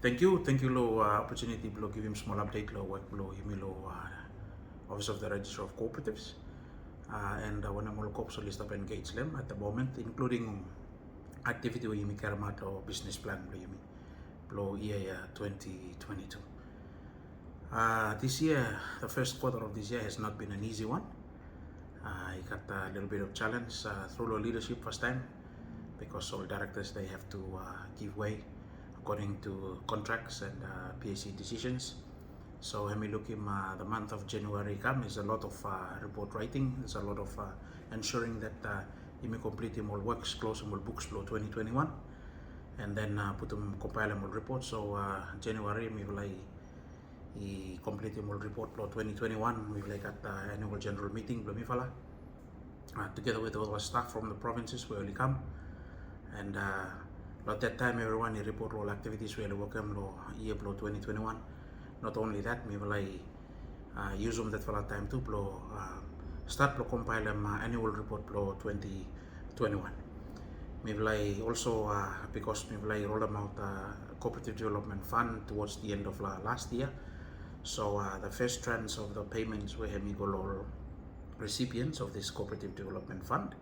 Thank you lo opportunity lo give him small update lo work lo himi lo Office of the Registrar of Cooperatives and when I'm all so list up engage them at the moment, including activity we himi karamat or business plan lo himi lo year 2022. This year, the first quarter of this year has not been an easy one. I got a little bit of challenge through the leadership first time because all directors they have to give way according to contracts and PAC decisions. So when we look in the month of January come, there's a lot of report writing, there's a lot of ensuring that we complete all works, close all books for 2021, and then put them compile all reports. So January we will complete all report for 2021. We will got the annual general meeting together with all the staff from the provinces where we come, and at that time everyone report all activities we welcome year 2021. Not only that, we will use them that for a time to start to compile annual report for 2021. We will also because we will roll them out cooperative development fund towards the end of last year. So the first tranche of the payments where we go recipients of this cooperative development fund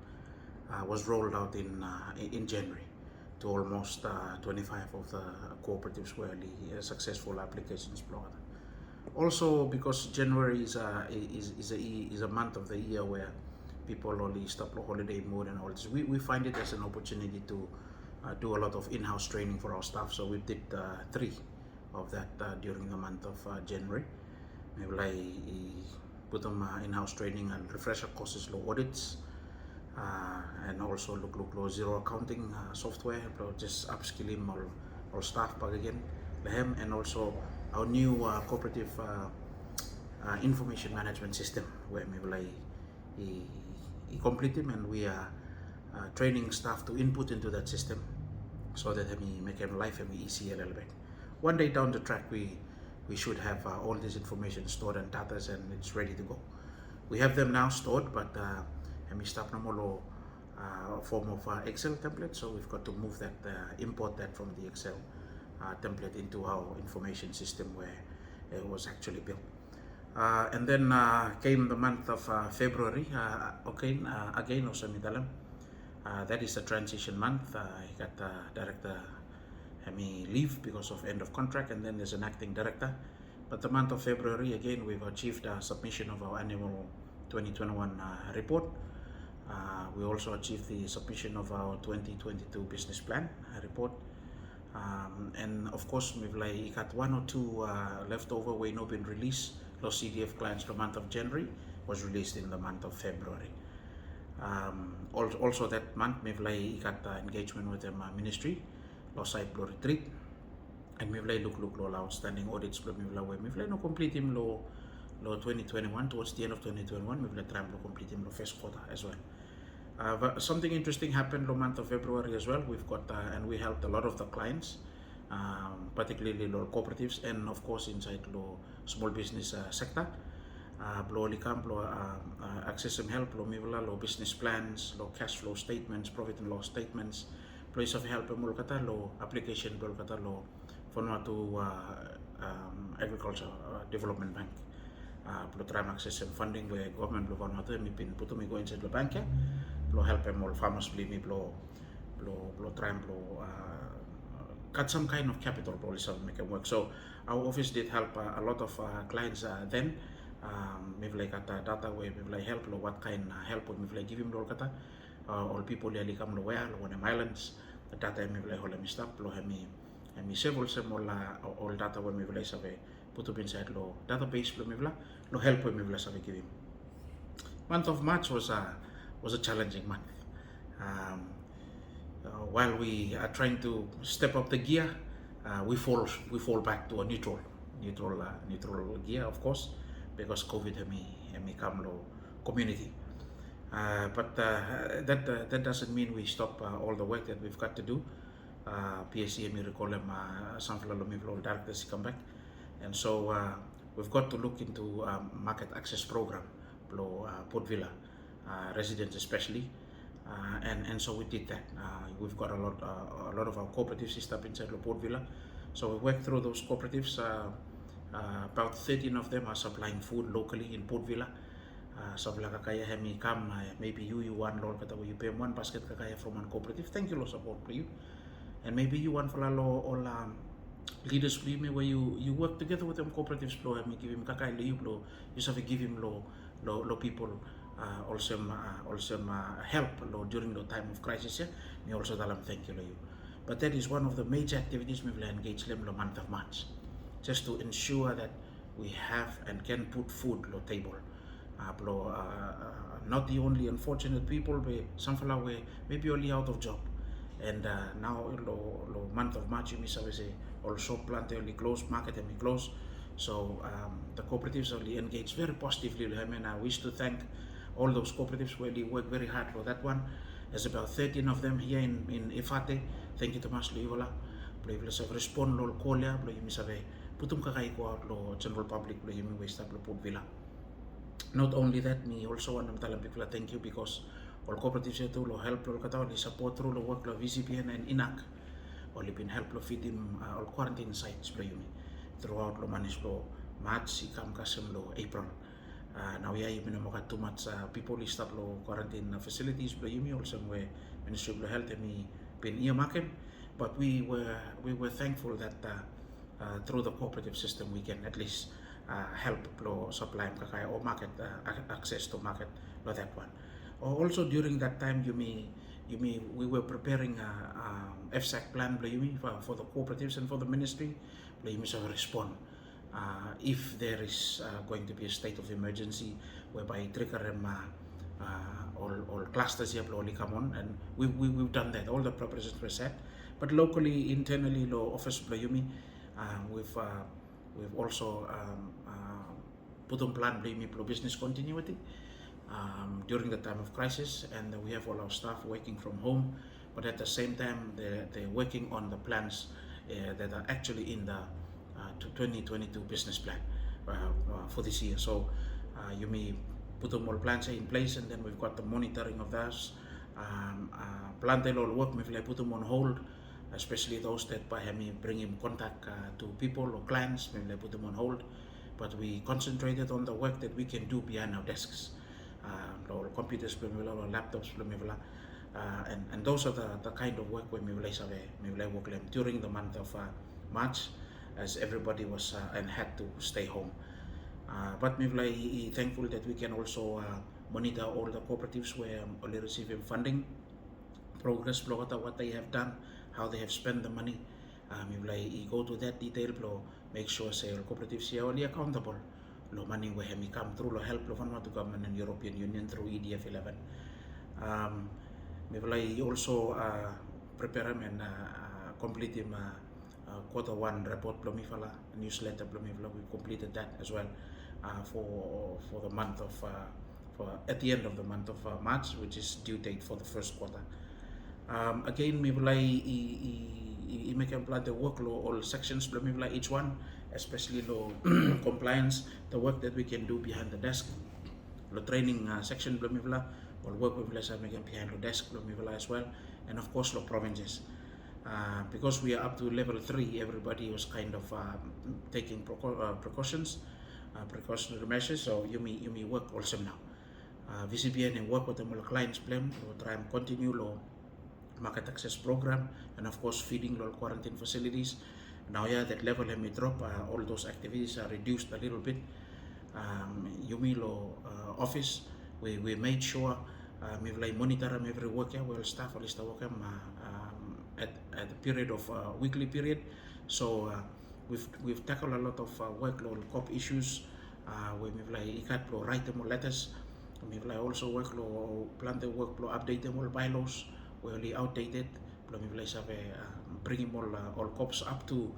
was rolled out in January to almost 25 of the cooperatives where the successful applications brought. Also, because January is a month of the year where people only stop holiday mode and all this, we find it as an opportunity to do a lot of in-house training for our staff. So we did 3 of that during the month of January. We will put them in-house training and refresher courses, audits, and also look zero accounting software, just upskilling all staff back again, and also our new cooperative information management system where we will complete them, and we are training staff to input into that system so that we make their life easy a little bit. One day down the track, we should have all this information stored and data, and it's ready to go. We have them now stored, but we start normal form of Excel template, so we've got to move that, import that from the Excel template into our information system where it was actually built. And then came the month of February, again also Midalam. That is a transition month. I got the director leave because of end of contract, and then there's an acting director. But the month of February, again, we've achieved submission of our annual 2021 report. We also achieved the submission of our 2022 business plan report. And of course, we've got 1 or 2 leftover we not been released. Those CDF clients the month of January was released in the month of February. Also that month, we've got engagement with the ministry, low site retreat, and we've look outstanding audits. We've no complete him 2021 towards the end of 2021. We've try to complete him first quarter as well. But something interesting happened the month of February as well. We've got and we helped a lot of the clients, particularly cooperatives, and of course inside small business sector. Access some help, business plans, cash flow statements, profit and loss statements, place of help, application for agriculture development bank. Try access some funding where government put go inside the bank, help them all farmers try and cut some kind of capital make it work. So our office did help a lot of clients then. We've got data where we've help what kind of help we've give him all people come where on them islands, the data we've stop several all data when we've put up inside database help when we've give him. Month of March was a challenging month. While we are trying to step up the gear, we fall back to a neutral gear, of course, because COVID had come community. But that doesn't mean we stop all the work that we've got to do. PSC may recall them some directors come back, and so we've got to look into market access program, Port Villa residents especially, and so we did that. We've got a lot of our cooperatives set up inside Port Villa, So we work through those cooperatives. About 13 of them are supplying food locally in Port Villa. So kakaya hemi come, maybe you want lol kata you pay one basket kakaya from one cooperative. Thank you, lo support for you. And maybe you want for all leaders for me where you work together with them cooperatives flow and give him kakaya you blow you have to give him lo people also help lo during the time of crisis. Me also tell them thank you lo you. But that is one of the major activities we will engage them the month of March, just to ensure that we have and can put food lo table. Not the only unfortunate people, but some fellow were maybe only out of job. And now lo month of March, you miss all shop plant only close, market only close. So the cooperatives only engage very positively. And I wish to thank all those cooperatives where they work very hard for that one. There's about 13 of them here in Ifate. Thank you to Mas Livola. Please respond lo kolia, you miss putum kakai ko out lo general public lo you waste up lo Port Villa. Not only that, me also want to tell people thank you because all cooperatives here too lo help lo kata lo support through lo work lo VCPN and INAC. Only been help lo feed him all quarantine sites lo you throughout lo manage lo March ikam kasem lo April. Now you know more too much people list up lo quarantine facilities lo you also where Ministry of Health and me been earmarking, but we were thankful that through the cooperative system we can at least help lo supply kakaya or market access to market lo that one. Also during that time we were preparing a FSAC plan for the cooperatives and for the ministry to respond if there is going to be a state of emergency whereby trigger all clusters here only come on, and we've done that. All the preparations were set, but locally, internally, office we've also put on plan business continuity during the time of crisis, and we have all our staff working from home, but at the same time they're working on the plans that are actually in the 2022 business plan for this year. So you may put more plans in place, and then we've got the monitoring of those. Plan all work, maybe put them on hold, especially those that by me bring in contact to people or clients, maybe put them on hold. But we concentrated on the work that we can do behind our desks, or computers, or laptops, and those are the kind of work where we work during the month of March, as everybody was and had to stay home. But we're thankful that we can also monitor all the cooperatives where only receiving funding, progress, what they have done, how they have spent the money. Go to that detail, make sure say cooperatives are only accountable. Money where we come through help of the government and European Union through EDF 11. Also prepare and complete him Q1 report newsletter. We completed that as well for the month of at the end of the month of March, which is due date for the first quarter. Again, make plan the work all sections, each one, especially compliance, the work that we can do behind the desk, the training section, or work with behind the desk as well, and of course the provinces. Because we are up to level 3, everybody was kind of taking precautionary measures. So you may work also now. VCPN and work with the clients plan to try and continue market access program, and of course feeding quarantine facilities. Now that level may drop, all those activities are reduced a little bit. Office, we made sure we monitor every worker, staff at the period of weekly period. So we've tackled a lot of workload COP issues. We write them letters. We also plan the work, update them all bylaws. We're only outdated. Bringing all COPs up to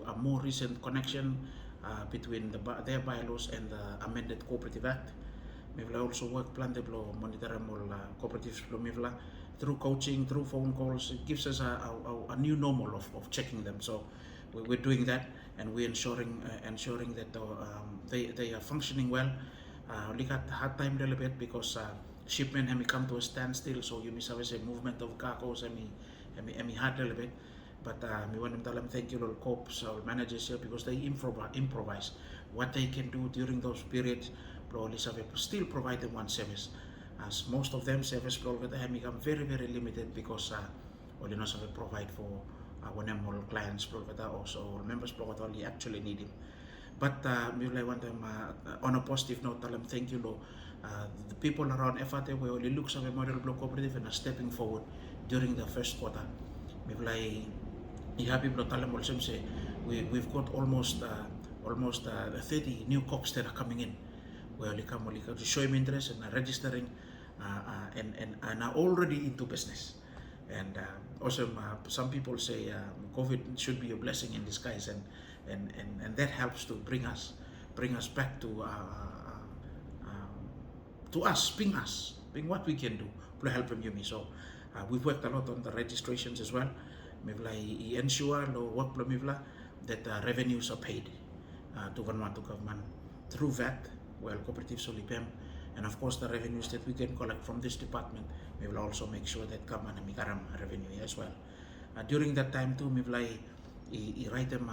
a more recent connection between their bylaws and the amended Cooperative Act. We also work plan the monitor all cooperatives through coaching, through phone calls. It gives us a new normal of checking them. So we're doing that, and we're ensuring that they are functioning well. We got hard time a little bit because shipment may come to a standstill, so you miss a movement of cargoes and me hard a little bit. But we want to tell them thank you, all corps, all managers here, because they improvise what they can do during those periods. Still provide them one service. As most of them service become very, very limited because only not provide for when all clients also members only actually need him. But we want them on a positive note, tell them thank you, Lord. The people around FAT we only look at Model Block Cooperative and are stepping forward during the first quarter. Happy also say we've got almost 30 new cops that are coming in. We only come to show him interest and are registering and are already into business. And also some people say COVID should be a blessing in disguise, and that helps to bring us back to us, being what we can do to help them. So we've worked a lot on the registrations as well. We ensure work that revenues are paid to Vanuatu government through VAT, well, cooperatives only pay, and of course the revenues that we can collect from this department, we will also make sure that government revenue as well. During that time too, we will write them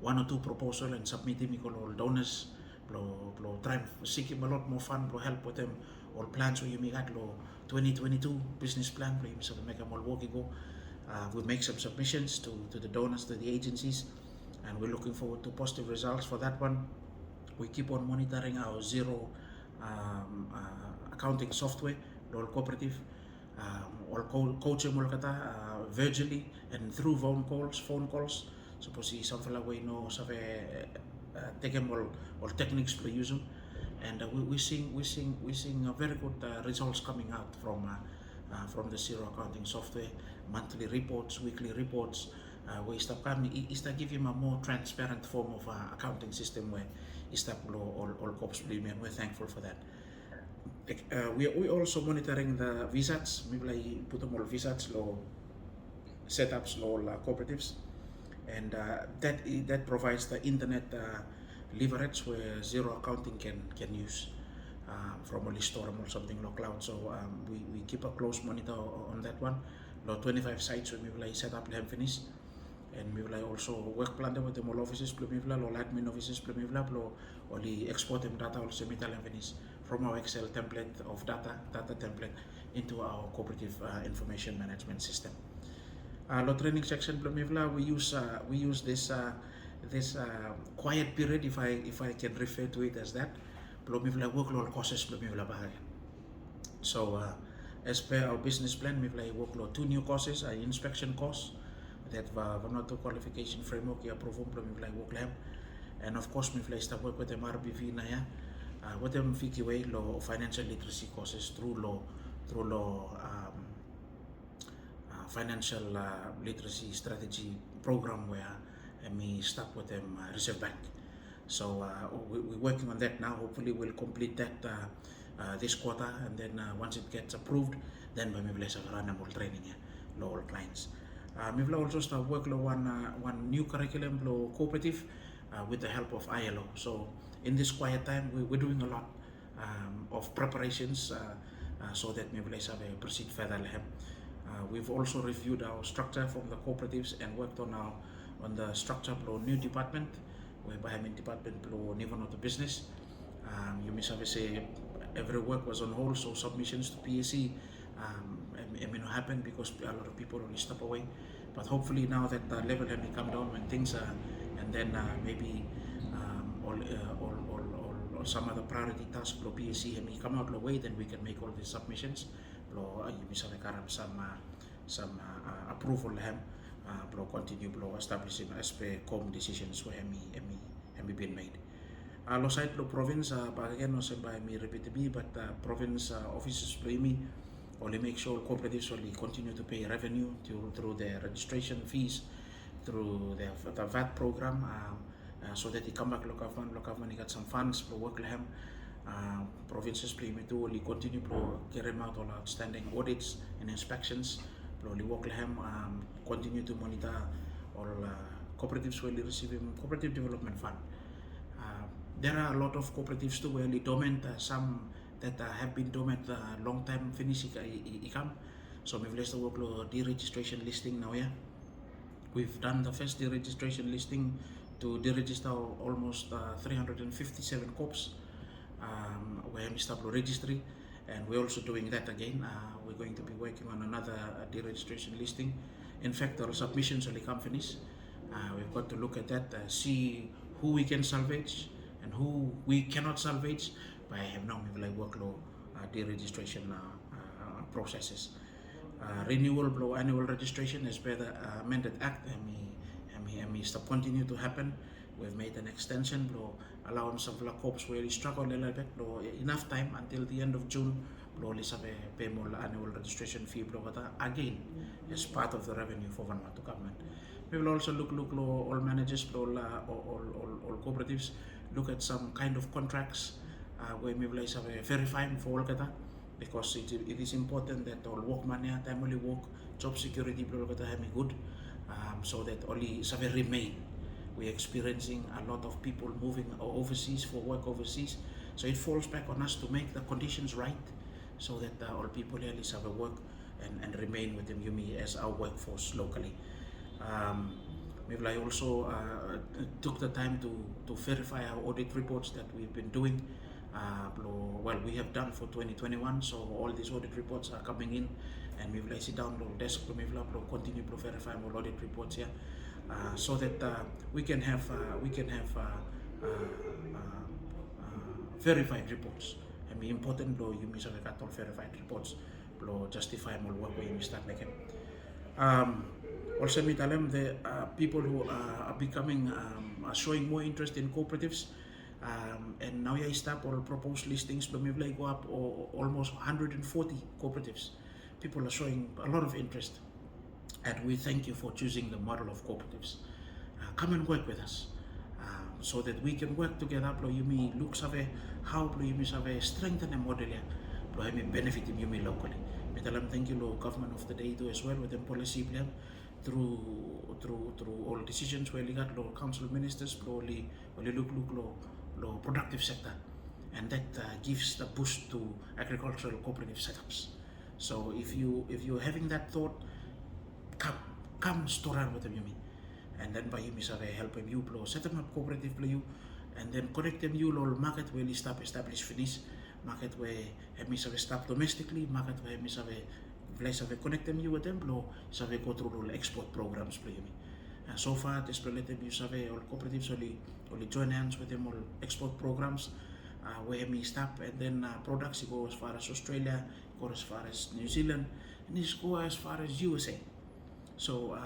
one or two proposals and submit them to all donors. Try and seek him a lot more fund to help with them all plans. You make 2022 business plan. We make them all working. We make some submissions to the donors, to the agencies, and we're looking forward to positive results for that one. We keep on monitoring our zero accounting software, all cooperative, all coaching virtually and through phone calls. Suppose something like we know take them all techniques to use them, and we're seeing very good results coming out from the zero accounting software. Monthly reports, weekly reports. We start give him a more transparent form of accounting system where all cops blame, and we're thankful for that. We also monitoring the visits. We put them all visits, setups, all cooperatives, and that provides the internet leverage where zero accounting can use from a storm or something like cloud. So we keep a close monitor on that one. 25 sites we will set up and finish, and we will also work plan with them all offices, all admin offices, only export them data also finish from our Excel template of data template into our cooperative information management system. Training section we use this quiet period, if I can refer to it as that. Workload courses so as per our business plan, we work 2 new courses, an inspection course that Vanuatu qualification framework approve and of course we start work with them RBV with them financial literacy courses through financial literacy strategy program where we start with them Reserve Bank. So we're working on that now. Hopefully we'll complete that this quarter, and then once it gets approved, then we will run more training all clients. We will also start working on one new curriculum cooperative with the help of ILO. So in this quiet time, we're doing a lot of preparations so that we will proceed further. We've also reviewed our structure from the cooperatives and worked on the structure of new department, whereby department of the business. You may say every work was on hold, so submissions to PSC may not happen because a lot of people only step away. But hopefully now that the level has come down when things are, and then maybe or some other priority task for PSC may come out of the way, then we can make all these submissions. You may some approval continue establishing as per com decisions where have been made. Loside province again by me repeatedly, but province offices me only make sure cooperatives only continue to pay revenue through their registration fees, through the VAT program, so that they come back local government got some funds for work provinces play me to only continue to carry out all outstanding audits and inspections. Only work continue to monitor all cooperatives will receive cooperative development fund. There are a lot of cooperatives too where dormant, some that have been dormant long time finish income. So we will work deregistration listing now We've done the first deregistration listing to deregister almost 357 corps where we start registry, and we're also doing that again. We're going to be working on another deregistration listing. In fact, our submissions only come finished. We've got to look at that, see who we can salvage and who we cannot salvage by workload deregistration processes. Renewal blow annual registration as per the amended act, and we stop continue to happen. We've made an extension blow allow some of the corps where we struggle a little bit blow enough time until the end of June blow lisa pay more annual registration fee blow again as part of the revenue for Vanuatu government. We will also look all managers blow all cooperatives look at some kind of contracts where we will verify for all kata, because it is important that all work money, timely work, job security blow kata good, so that only remain. We're experiencing a lot of people moving overseas for work overseas, so it falls back on us to make the conditions right so that all people at least have a work and remain with them Yumi as our workforce locally. Maybe I also took the time to verify our audit reports that we've been doing. Well, we have done for 2021, so all these audit reports are coming in, and we will sit down the desk to continue to verify more audit reports here, so that we can have verified reports. And the important blow you miss all verified reports blow justify more work where you start making. Also, we tell them the people who are becoming are showing more interest in cooperatives. And now I start all proposed listings, but maybe go up almost 140 cooperatives. People are showing a lot of interest, and we thank you for choosing the model of cooperatives. Come and work with us so that we can work together. You may look how you may strengthen a model here, may benefit you may locally. Thank you, government of the day too as well with the policy plan through all decisions where we got council ministers, only look productive sector, and that gives the boost to agricultural cooperative setups. So if you're having that thought, come store around with them you mean, and then by you help them you set them up cooperative you, and then connect them you all market where you establish finish market where we start domestically, market where we connect them you with them blow go through all export programs play you. And so far this relative you all cooperatives only join hands with them all export programs where we stop, and then products go as far as Australia, go as far as New Zealand, and this go as far as USA. So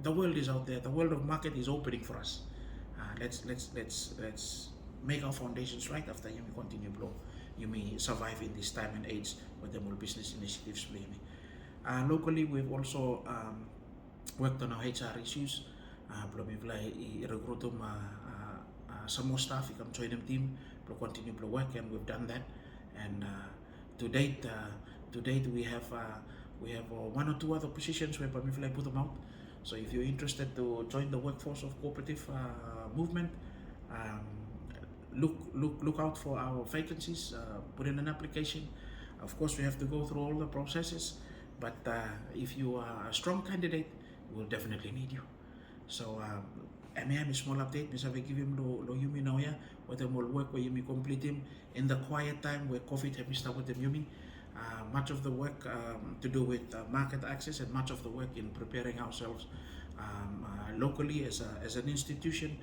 the world is out there, the world of market is opening for us. Let's make our foundations right. After you may continue blow, you may survive in this time and age with the more business initiatives play me. Locally we've also worked on our HR issues. Recruit some more staff, you come join them team, continue to work, and we've done that. And to date we have one or two other positions where I put them out. So if you're interested to join the workforce of cooperative movement, look out for our vacancies, put in an application. Of course we have to go through all the processes, but if you are a strong candidate, we'll definitely need you. So I have a small update because I give him lo yumi now yeah, what them will work where you complete him in the quiet time where COVID have start with them yumi. Much of the work to do with market access, and much of the work in preparing ourselves locally as an institution,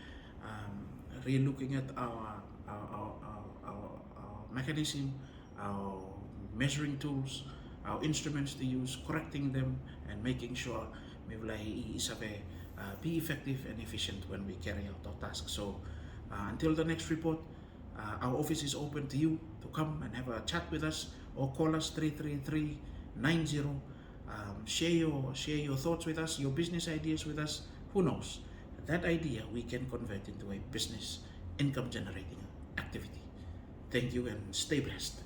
really looking at our mechanism, our measuring tools, our instruments to use, correcting them, and making sure we be effective and efficient when we carry out our tasks. So until the next report, our office is open to you to come and have a chat with us, or call us 333-90. Share your thoughts with us, your business ideas with us. Who knows? That idea we can convert into a business income generating activity. Thank you and stay blessed.